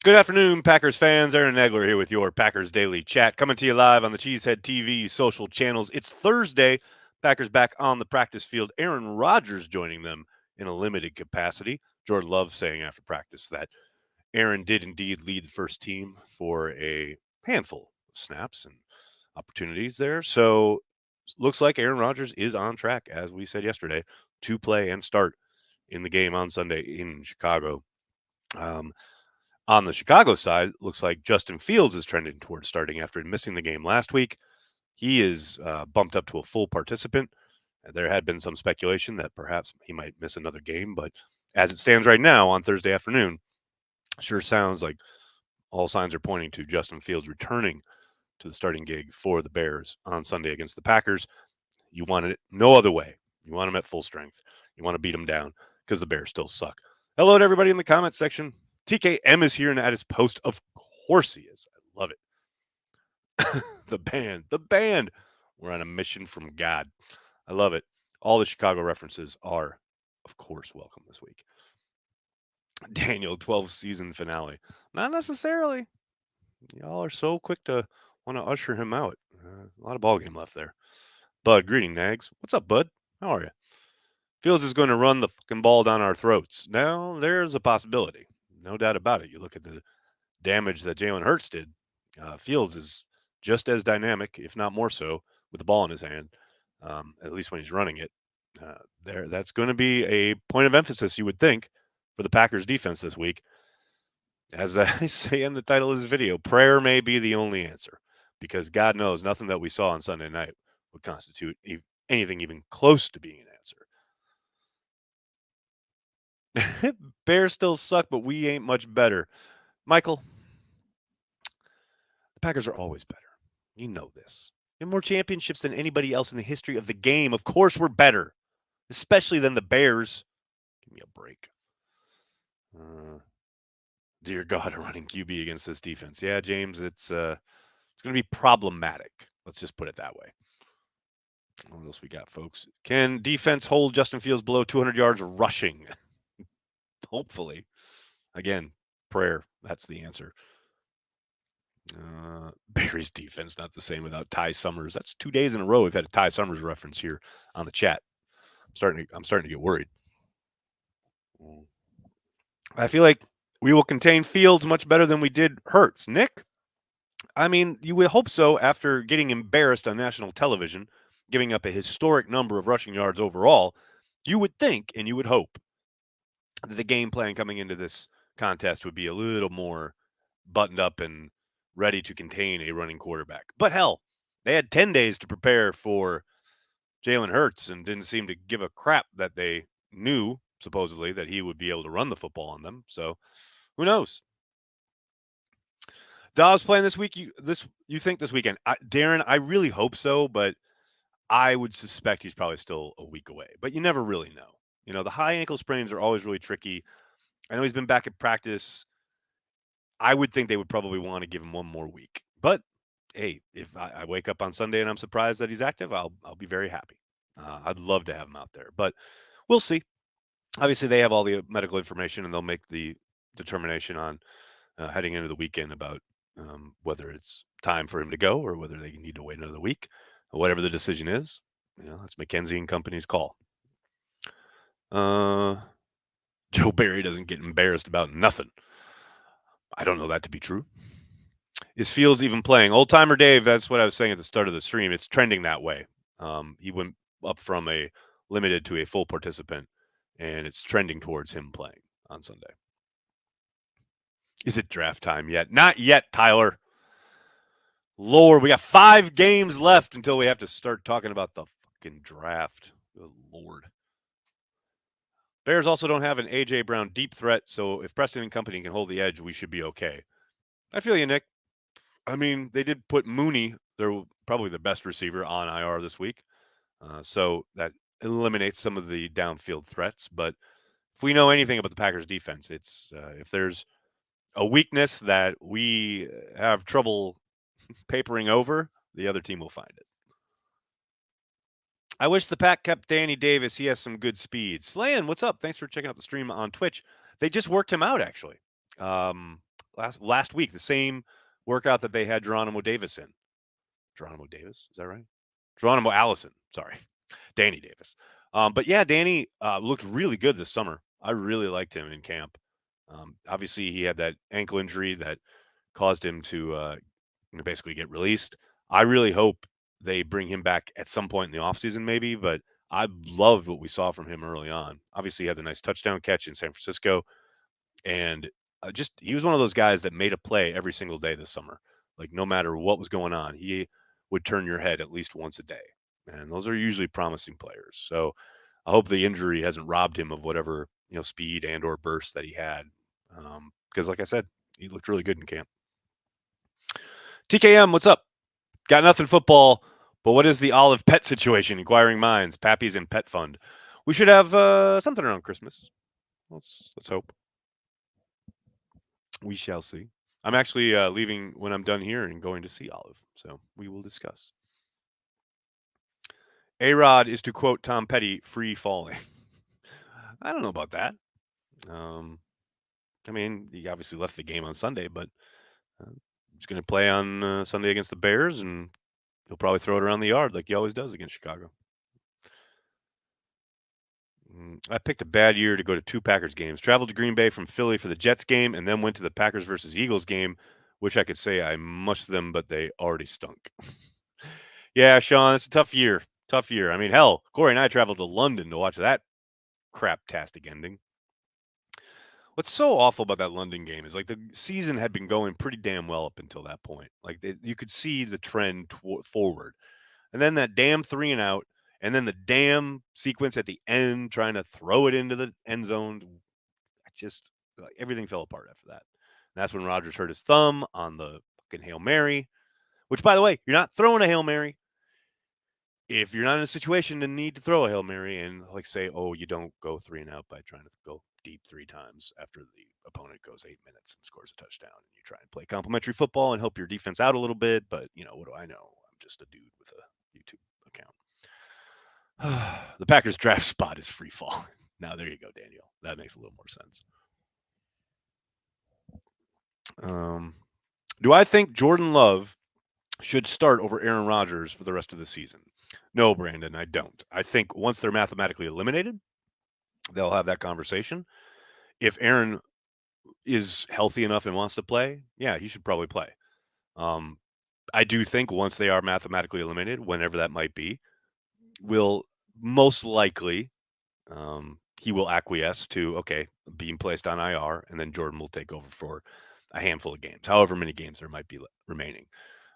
Good afternoon, Packers fans. Aaron Nagler here with your Packers Daily Chat, coming to you live on the Cheesehead TV social channels. It's Thursday. Packers back on the practice field. Aaron Rodgers joining them in a limited capacity. Jordan Love saying after practice that Aaron did indeed lead the first team for a handful of snaps and opportunities there. So looks like Aaron Rodgers is on track, as we said yesterday, to play and start in the game on Sunday in Chicago. Um, on the Chicago side, looks like Justin Fields is trending towards starting after missing the game last week. He is bumped up to a full participant. There had been some speculation that perhaps he might miss another game, but as it stands right now on Thursday afternoon, sure sounds like all signs are pointing to Justin Fields returning to the starting gig for the Bears on Sunday against the Packers. You want it no other way. You want him at full strength. You want to beat him down because the Bears still suck. Hello to everybody in the comment section. TKM is here and at his post. Of course he is. I love it. The band. We're on a mission from God. I love it. All the Chicago references are, of course, welcome this week. Daniel, 12 season finale. Not necessarily. Y'all are so quick to want to usher him out. A lot of ball game left there. Bud, greeting, Nags. What's up, Bud? How are you? Fields is going to run the fucking ball down our throats. Now, there's a possibility. No doubt about it. You look at the damage that Jalen Hurts did. Fields is just as dynamic, if not more so, with the ball in his hand, at least when he's running it. That's going to be a point of emphasis, you would think, for the Packers defense this week. As I say in the title of this video, prayer may be the only answer because God knows nothing that we saw on Sunday night would constitute anything even close to being an answer. Bears still suck, but we ain't much better. Michael, the Packers are always better. You know this. We have more championships than anybody else in the history of the game. Of course, we're better, especially than the Bears. Give me a break. Dear God, a running QB against this defense. Yeah, James, it's going to be problematic. Let's just put it that way. What else we got, folks? Can defense hold Justin Fields below 200 yards rushing? Hopefully. Again, prayer. That's the answer. Barry's defense not the same without Ty Summers. That's 2 days in a row we've had a Ty Summers reference here on the chat. I'm starting to get worried. I feel like we will contain Fields much better than we did Hurts. Nick, I mean, you would hope so after getting embarrassed on national television, giving up a historic number of rushing yards overall. You would think and you would hope that the game plan coming into this contest would be a little more buttoned up and ready to contain a running quarterback. But hell, they had 10 days to prepare for Jalen Hurts and didn't seem to give a crap that they knew, supposedly, that he would be able to run the football on them. So who knows? Dobbs playing this week. You think this weekend, Darren? I really hope so, but I would suspect he's probably still a week away. But you never really know. You know, the high ankle sprains are always really tricky. I know he's been back at practice. I would think they would probably want to give him one more week. But hey, if I wake up on Sunday and I'm surprised that he's active, I'll be very happy. I'd love to have him out there, but we'll see. Obviously, they have all the medical information and they'll make the determination on heading into the weekend about whether it's time for him to go or whether they need to wait another week. Whatever the decision is, that's McKenzie and company's call. Joe Barry doesn't get embarrassed about nothing. I don't know that to be true. Is Fields even playing? Old timer Dave, that's what I was saying at the start of the stream. It's trending that way. He went up from a limited to a full participant, and it's trending towards him playing on Sunday. Is it draft time yet? Not yet, Tyler. Lord, we got 5 games left until we have to start talking about the fucking draft. Good Lord. Bears also don't have an A.J. Brown deep threat, so if Preston and company can hold the edge, we should be okay. I feel you, Nick. I mean, they did put Mooney, they're probably the best receiver, on IR this week. So that eliminates some of the downfield threats. But if we know anything about the Packers defense, it's if there's a weakness that we have trouble papering over, the other team will find it. I wish the Pack kept Danny Davis. He has some good speed. Slan, what's up? Thanks for checking out the stream on Twitch. They just worked him out, actually. last week, the same workout that they had Geronimo Davis in. Geronimo Davis, is that right? Geronimo Allison, sorry, Danny Davis. But yeah, Danny looked really good this summer. I really liked him in camp. Obviously, he had that ankle injury that caused him to basically get released. I really hope they bring him back at some point in the offseason, maybe, but I loved what we saw from him early on. Obviously, he had the nice touchdown catch in San Francisco, and just he was one of those guys that made a play every single day this summer. Like no matter what was going on, he would turn your head at least once a day, and those are usually promising players. So I hope the injury hasn't robbed him of whatever speed and or burst that he had, because like I said, he looked really good in camp. TKM, what's up? Got nothing football, but what is the olive pet situation? Inquiring minds, Pappies, and Pet Fund. We should have something around Christmas. Let's hope. We shall see. I'm actually leaving when I'm done here and going to see Olive, so we will discuss. A-Rod is, to quote Tom Petty, free falling. I don't know about that. I mean, he obviously left the game on Sunday, but he's going to play on Sunday against the Bears, and he'll probably throw it around the yard like he always does against Chicago. I picked a bad year to go to 2 Packers games. Traveled to Green Bay from Philly for the Jets game, and then went to the Packers versus Eagles game. Wish I could say I mushed them, but they already stunk. Yeah, Sean, it's a tough year. Tough year. I mean, hell, Corey and I traveled to London to watch that crap-tastic ending. What's so awful about that London game is like the season had been going pretty damn well up until that point. Like you could see the trend forward, and then that damn 3 and out, and then the damn sequence at the end trying to throw it into the end zone. Just everything fell apart after that. And that's when Rodgers hurt his thumb on the fucking Hail Mary, which, by the way, you're not throwing a Hail Mary if you're not in a situation to need to throw a Hail Mary and like say, oh, you don't go 3 and out by trying to go deep 3 times after the opponent goes 8 minutes and scores a touchdown. And you try and play complimentary football and help your defense out a little bit. But, what do I know? I'm just a dude with a YouTube account. The Packers draft spot is free fall. Now, there you go, Daniel. That makes a little more sense. Do I think Jordan Love should start over Aaron Rodgers for the rest of the season? No, Brandon, I don't. I think once they're mathematically eliminated, they'll have that conversation. If Aaron is healthy enough and wants to play, yeah, he should probably play. I do think once they are mathematically eliminated, whenever that might be, will most likely he will acquiesce to, okay, being placed on IR, and then Jordan will take over for a handful of games, however many games there might be remaining.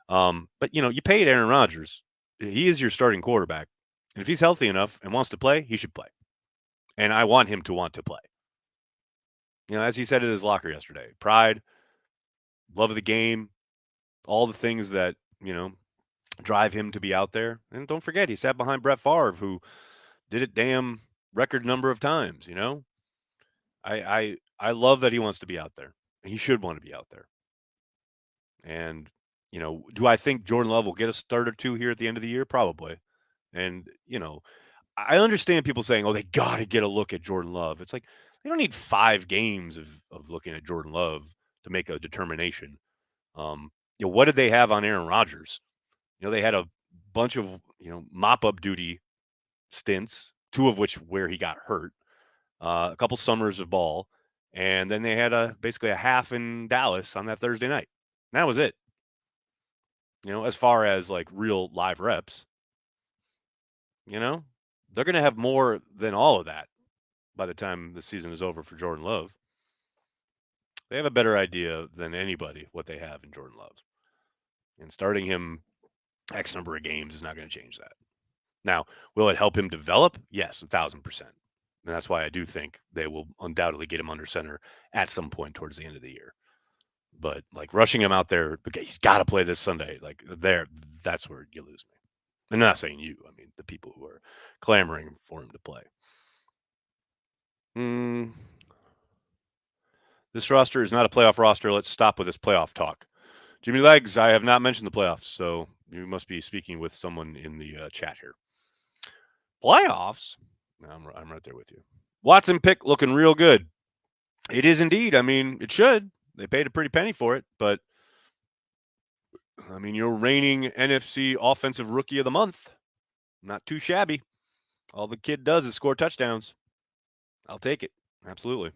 But, you paid Aaron Rodgers. He is your starting quarterback. And if he's healthy enough and wants to play, he should play. And I want him to want to play. As he said in his locker yesterday, pride, love of the game, all the things that, drive him to be out there. And don't forget, he sat behind Brett Favre, who did it damn record number of times, I love that he wants to be out there. He should want to be out there. And, do I think Jordan Love will get a start or 2 here at the end of the year? Probably. And, I understand people saying, oh, they got to get a look at Jordan Love. It's like, they don't need 5 games of looking at Jordan Love to make a determination. What did they have on Aaron Rodgers? They had a bunch of, mop-up duty stints, 2 of which where he got hurt, a couple summers of ball, and then they had basically a half in Dallas on that Thursday night. And that was it. As far as like real live reps, they're going to have more than all of that by the time the season is over for Jordan Love. They have a better idea than anybody what they have in Jordan Love. And starting him X number of games is not going to change that. Now, will it help him develop? Yes, 1,000%. And that's why I do think they will undoubtedly get him under center at some point towards the end of the year. But like rushing him out there, okay, he's got to play this Sunday. Like that's where you lose me. I'm not saying you. I mean the people who are clamoring for him to play. This roster is not a playoff roster. Let's stop with this playoff talk. Jimmy Legs, I have not mentioned the playoffs, so you must be speaking with someone in the chat here. Playoffs? I'm right there with you. Watson pick looking real good. It is indeed. I mean, it should. They paid a pretty penny for it, but I mean, you're reigning NFC Offensive Rookie of the Month. Not too shabby. All the kid does is score touchdowns. I'll take it. Absolutely.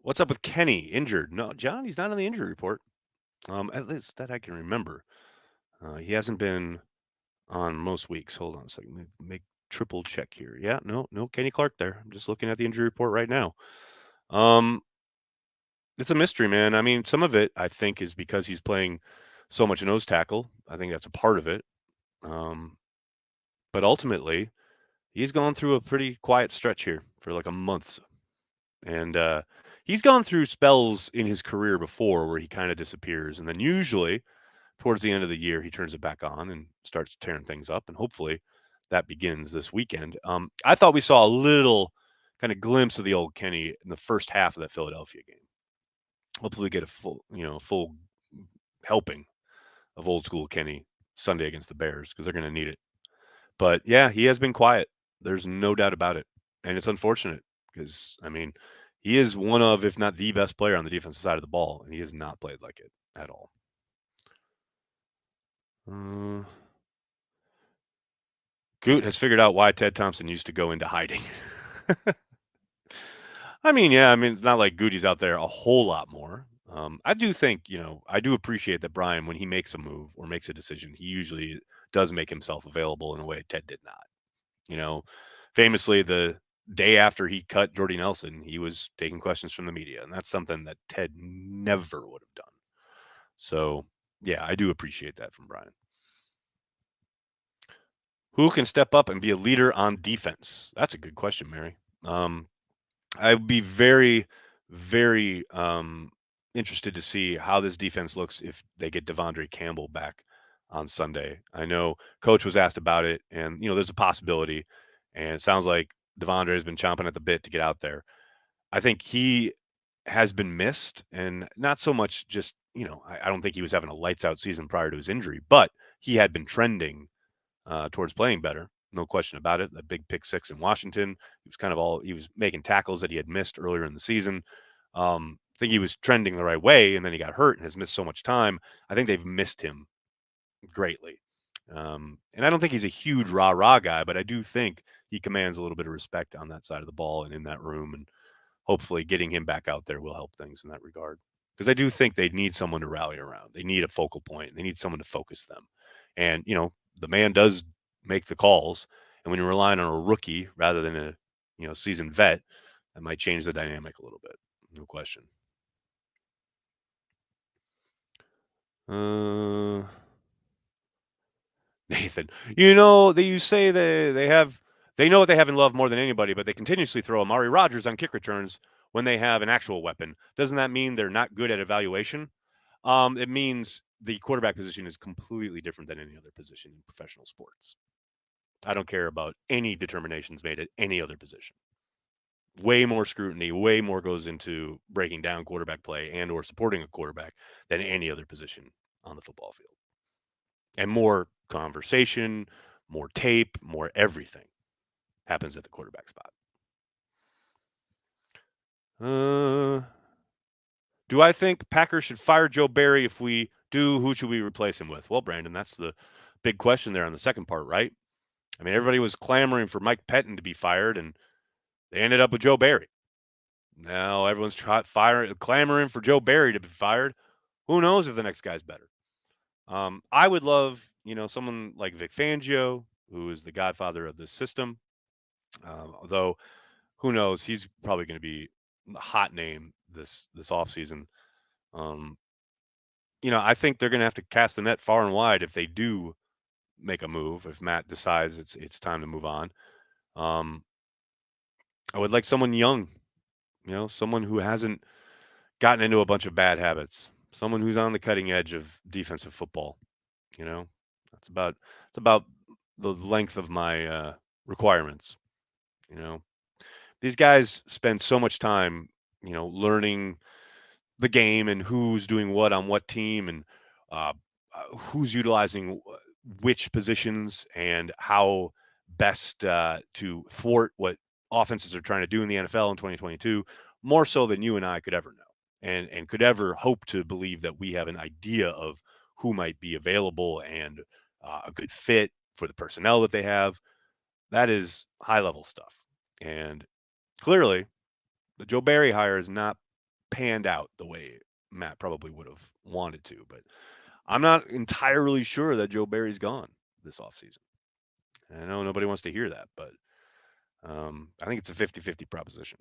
What's up with Kenny? Injured? No, John, he's not on the injury report. At least that I can remember. He hasn't been on most weeks. Hold on a second. Let me make triple check here. Yeah, no Kenny Clark there. I'm just looking at the injury report right now. It's a mystery, man. I mean, some of it I think is because he's playing so much nose tackle. I think that's a part of it. But ultimately, he's gone through a pretty quiet stretch here for like a month. And he's gone through spells in his career before where he kind of disappears. And then usually towards the end of the year, he turns it back on and starts tearing things up. And hopefully that begins this weekend. I thought we saw a little kind of glimpse of the old Kenny in the first half of that Philadelphia game. Hopefully get a full helping of old school Kenny Sunday against the Bears because they're going to need it. But yeah, he has been quiet. There's no doubt about it. And it's unfortunate because, I mean, he is one of, if not the best player on the defensive side of the ball, and he has not played like it at all. Goot has figured out why Ted Thompson used to go into hiding. I mean, yeah, I mean, it's not like Goody's out there a whole lot more. I do think, I do appreciate that Brian, when he makes a move or makes a decision, he usually does make himself available in a way Ted did not. Famously, the day after he cut Jordy Nelson, he was taking questions from the media, and that's something that Ted never would have done. So, yeah, I do appreciate that from Brian. Who can step up and be a leader on defense? That's a good question, Mary. I would be very, very interested to see how this defense looks if they get Devondre Campbell back on Sunday. I know Coach was asked about it, and there's a possibility, and it sounds like Devondre has been chomping at the bit to get out there. I think he has been missed, and not so much just I don't think he was having a lights out season prior to his injury, but he had been trending towards playing better. No question about it. That big pick six in Washington, he was making tackles that he had missed earlier in the season. I think he was trending the right way, and then he got hurt and has missed so much time. I think they've missed him greatly. And I don't think he's a huge rah-rah guy, but I do think he commands a little bit of respect on that side of the ball and in that room. And hopefully getting him back out there will help things in that regard. Because I do think they need someone to rally around. They need a focal point. They need someone to focus them. And, the man does make the calls. And when you're relying on a rookie rather than a, seasoned vet, that might change the dynamic a little bit. No question. Nathan, you say they know what they have in Love more than anybody, but they continuously throw Amari Rodgers on kick returns when they have an actual weapon. Doesn't that mean they're not good at evaluation? It means the quarterback position is completely different than any other position in professional sports. I don't care about any determinations made at any other position. Way more scrutiny, way more goes into breaking down quarterback play and or supporting a quarterback than any other position on the football field. And more conversation, more tape, more everything happens at the quarterback spot. Do I think Packers should fire Joe Barry? If we do, who should we replace him with? Well, Brandon, that's the big question there on the second part, right? I mean, everybody was clamoring for Mike Pettin to be fired, and they ended up with Joe Barry. Now everyone's clamoring for Joe Barry to be fired. Who knows if the next guy's better? I would love, someone like Vic Fangio, who is the godfather of this system. Although, who knows? He's probably going to be a hot name this offseason. I think they're going to have to cast the net far and wide if they do make a move. If Matt decides it's time to move on, I would like someone young, someone who hasn't gotten into a bunch of bad habits, someone who's on the cutting edge of defensive football. It's about the length of my requirements. These guys spend so much time, learning the game and who's doing what on what team and who's utilizing which positions and how best to thwart what offenses are trying to do in the NFL in 2022 more so than you and I could ever know, and could ever hope to believe that we have an idea of who might be available and a good fit for the personnel that they have. That is high level stuff, and clearly the Joe Barry hire has not panned out the way Matt probably would have wanted to. But I'm not entirely sure that Joe Barry's gone this offseason. I know nobody wants to hear that, but I think it's a 50-50 proposition.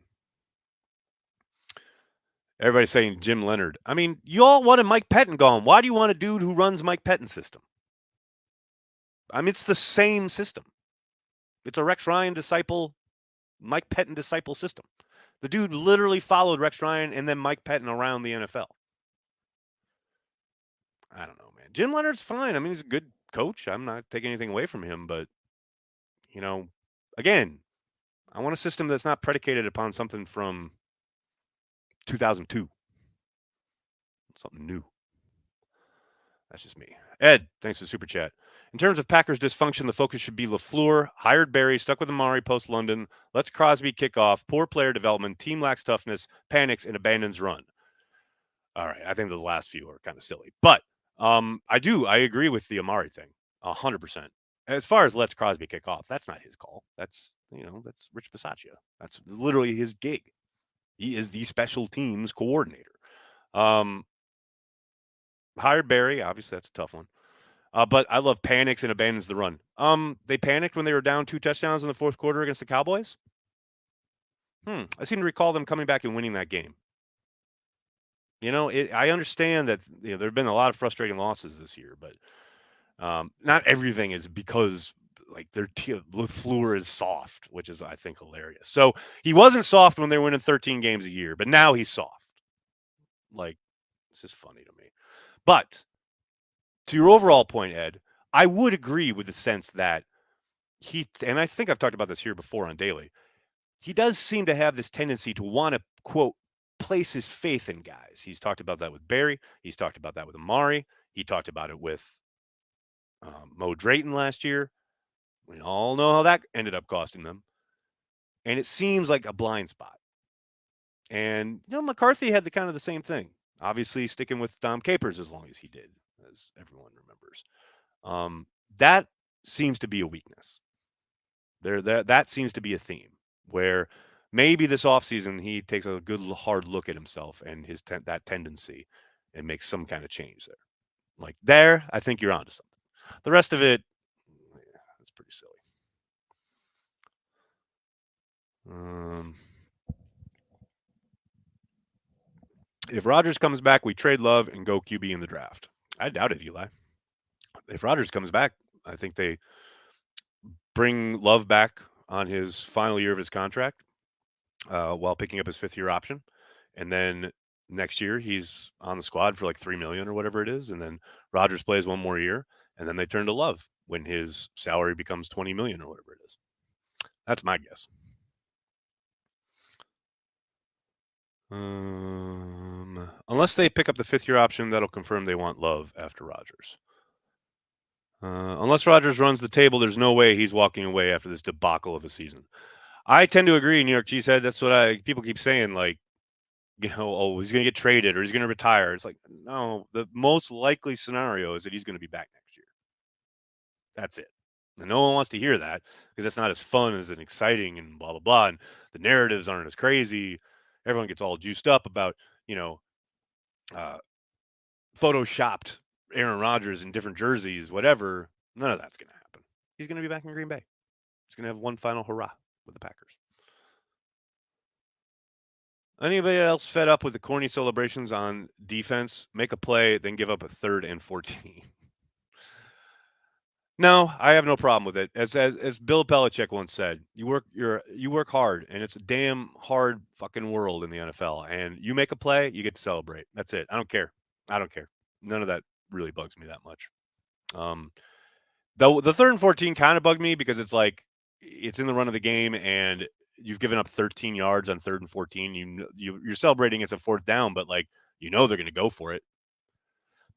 Everybody's saying Jim Leonard. I mean, you all wanted Mike Pettin gone. Why do you want a dude who runs Mike Pettin's system? I mean, it's the same system. It's a Rex Ryan disciple, Mike Pettin disciple system. The dude literally followed Rex Ryan and then Mike Pettin around the NFL. I don't know, man. Jim Leonard's fine. I mean, he's a good coach. I'm not taking anything away from him, but you know, again, I want a system that's not predicated upon something from 2002. Something new. That's just me. Ed, thanks for the super chat. In terms of Packers dysfunction, the focus should be LaFleur, hired Barry, stuck with Amari post London, lets Crosby kick off, poor player development, team lacks toughness, panics, and abandons run. All right, I think those last few are kind of silly. But I agree with the Amari thing, 100%. As far as lets Crosby kick off, that's not his call. That's Rich Bisaccia. That's literally his gig. He is the special teams coordinator. Hired Barry, obviously that's a tough one. But I love panics and abandons the run. They panicked when they were down 2 touchdowns in the fourth quarter against the Cowboys. I seem to recall them coming back and winning that game. I understand that there have been a lot of frustrating losses this year, but not everything is because like LaFleur is soft, which is I think hilarious. So he wasn't soft when they were winning 13 games a year, but now he's soft. Like, it's just funny to me. But to your overall point, Ed, I would agree with the sense that and I think I've talked about this here before on Daily, he does seem to have this tendency to want to, quote, place his faith in guys. He's talked about that with Barry. He's talked about that with Amari. He talked about it with Mo Drayton last year. We all know how that ended up costing them. And it seems like a blind spot. And, McCarthy had the same thing. Obviously, sticking with Dom Capers as long as he did, as everyone remembers. That seems to be a weakness. That seems to be a theme where maybe this offseason he takes a good hard look at himself and that tendency and makes some kind of change there. Like there, I think you're onto something. The rest of it, it's pretty silly. If Rodgers comes back, we trade Love and go QB in the draft. I doubt it, Eli. If Rodgers comes back, I think they bring Love back on his final year of his contract while picking up his 5th-year option. And then next year he's on the squad for like $3 million or whatever it is. And then Rodgers plays one more year, and then they turn to Love when his salary becomes $20 million or whatever it is. That's my guess. Unless they pick up the 5th-year option, that'll confirm they want Love after Rodgers. Unless Rodgers runs the table, there's no way he's walking away after this debacle of a season. I tend to agree, New York Cheesehead. That's what people keep saying, like, oh, he's going to get traded or he's going to retire. It's like, no, the most likely scenario is that he's going to be back next year. That's it. And no one wants to hear that because that's not as fun as and exciting and blah, blah, blah. And the narratives aren't as crazy. Everyone gets all juiced up about, photoshopped Aaron Rodgers in different jerseys, whatever. None of that's going to happen. He's going to be back in Green Bay. He's going to have one final hurrah with the Packers. Anybody else fed up with the corny celebrations on defense? Make a play, then give up a 3rd and 14. No, I have no problem with it. As Bill Belichick once said, you work hard, and it's a damn hard fucking world in the NFL. And you make a play, you get to celebrate. That's it. I don't care. None of that really bugs me that much. Though the 3rd and 14 kind of bugged me because it's like it's in the run of the game and you've given up 13 yards on 3rd and 14. You're celebrating it's a 4th down, but like they're going to go for it.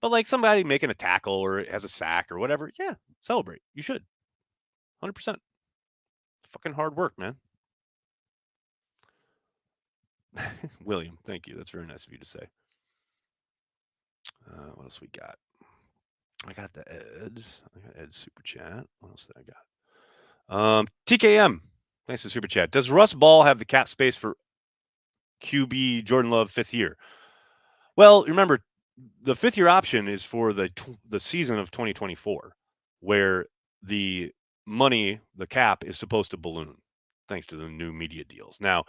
But like somebody making a tackle or has a sack or whatever, yeah, celebrate. You should. 100%. Fucking hard work, man. William, thank you. That's very nice of you to say. What else we got? I got the Eds. I got Ed's super chat. What else did I got? TKM. Thanks for the super chat. Does Russ Ball have the cap space for QB Jordan Love 5th year? Well, remember, the 5th year option is for the season of 2024, where the money, the cap, is supposed to balloon thanks to the new media deals. Now,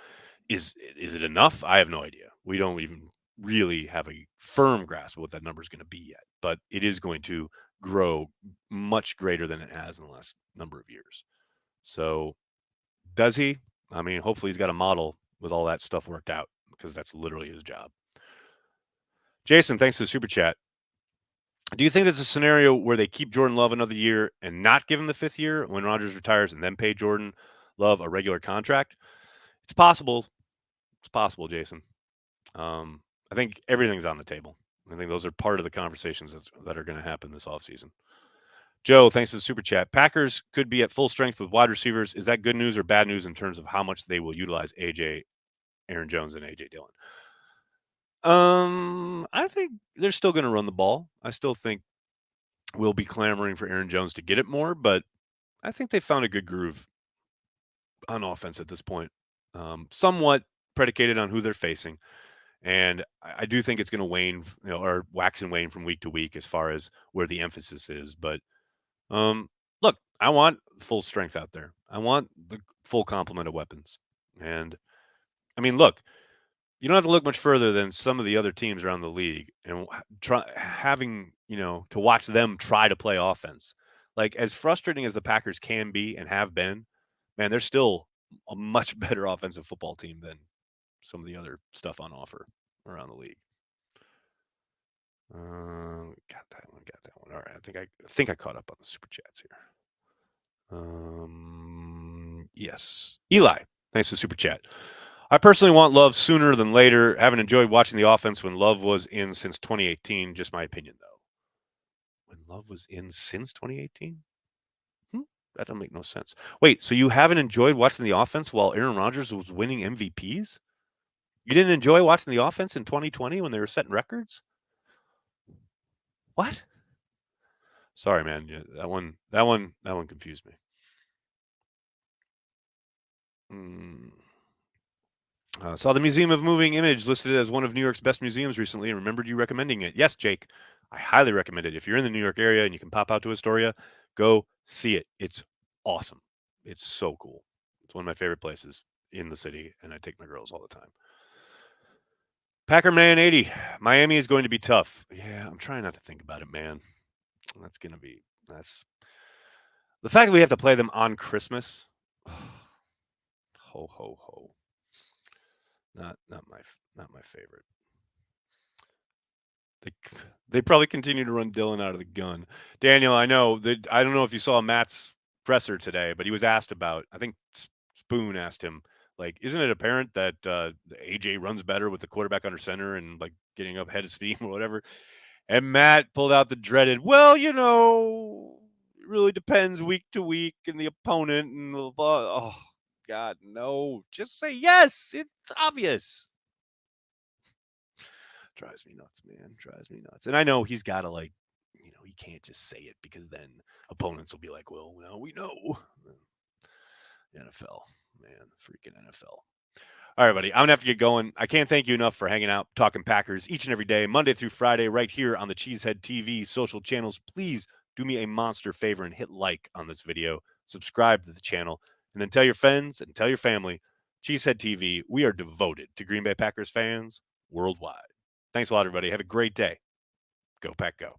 is it enough? I have no idea. We don't even really have a firm grasp of what that number is going to be yet, but it is going to grow much greater than it has in the last number of years. So, does he? I mean, hopefully he's got a model with all that stuff worked out because that's literally his job. Jason, thanks for the super chat. Do you think there's a scenario where they keep Jordan Love another year and not give him the 5th year when Rodgers retires and then pay Jordan Love a regular contract? It's possible. It's possible, Jason. I think everything's on the table. I think those are part of the conversations that are going to happen this offseason. Joe, thanks for the super chat. Packers could be at full strength with wide receivers. Is that good news or bad news in terms of how much they will utilize Aaron Jones, and AJ Dillon? I think they're still going to run the ball. I still think we'll be clamoring for Aaron Jones to get it more, but I think they found a good groove on offense at this point. Somewhat predicated on who they're facing. And I do think it's going to wane, or wax and wane from week to week as far as where the emphasis is. But look, I want full strength out there. I want the full complement of weapons. And I mean, look, you don't have to look much further than some of the other teams around the league and having, to watch them try to play offense. Like, as frustrating as the Packers can be and have been, man, they're still a much better offensive football team than some of the other stuff on offer around the league. Got that one. All right, I think I caught up on the super chats here. Yes, Eli, thanks for the super chat. I personally want Love sooner than later. Haven't enjoyed watching the offense when Love was in since 2018. Just my opinion, though. When Love was in since 2018? That don't make no sense. Wait, so you haven't enjoyed watching the offense while Aaron Rodgers was winning MVPs? You didn't enjoy watching the offense in 2020 when they were setting records? What? Sorry, man. Yeah, that one confused me. Saw the Museum of Moving Image listed as one of New York's best museums recently and remembered you recommending it. Yes, Jake, I highly recommend it. If you're in the New York area and you can pop out to Astoria, go see it. It's awesome. It's so cool. It's one of my favorite places in the city, and I take my girls all the time. Packerman 80. Miami is going to be tough. Yeah, I'm trying not to think about it, man. That's the fact that we have to play them on Christmas. Ho ho ho. Not my favorite. They probably continue to run Dylan out of the gun. Daniel, I know that I don't know if you saw Matt's presser today, but he was asked about. I think Spoon asked him, like, isn't it apparent that AJ runs better with the quarterback under center and like getting up head of steam or whatever? And Matt pulled out the dreaded, well, it really depends week to week and the opponent and blah, blah. Oh God, no! Just say yes. It's obvious. Drives me nuts, man. Drives me nuts. And I know he's got to he can't just say it because then opponents will be like, well, we know. NFL, man, freaking NFL. All right, buddy, I'm going to have to get going. I can't thank you enough for hanging out, talking Packers each and every day, Monday through Friday, right here on the Cheesehead TV social channels. Please do me a monster favor and hit like on this video, subscribe to the channel, and then tell your friends and tell your family, Cheesehead TV, we are devoted to Green Bay Packers fans worldwide. Thanks a lot, everybody. Have a great day. Go Pack, go.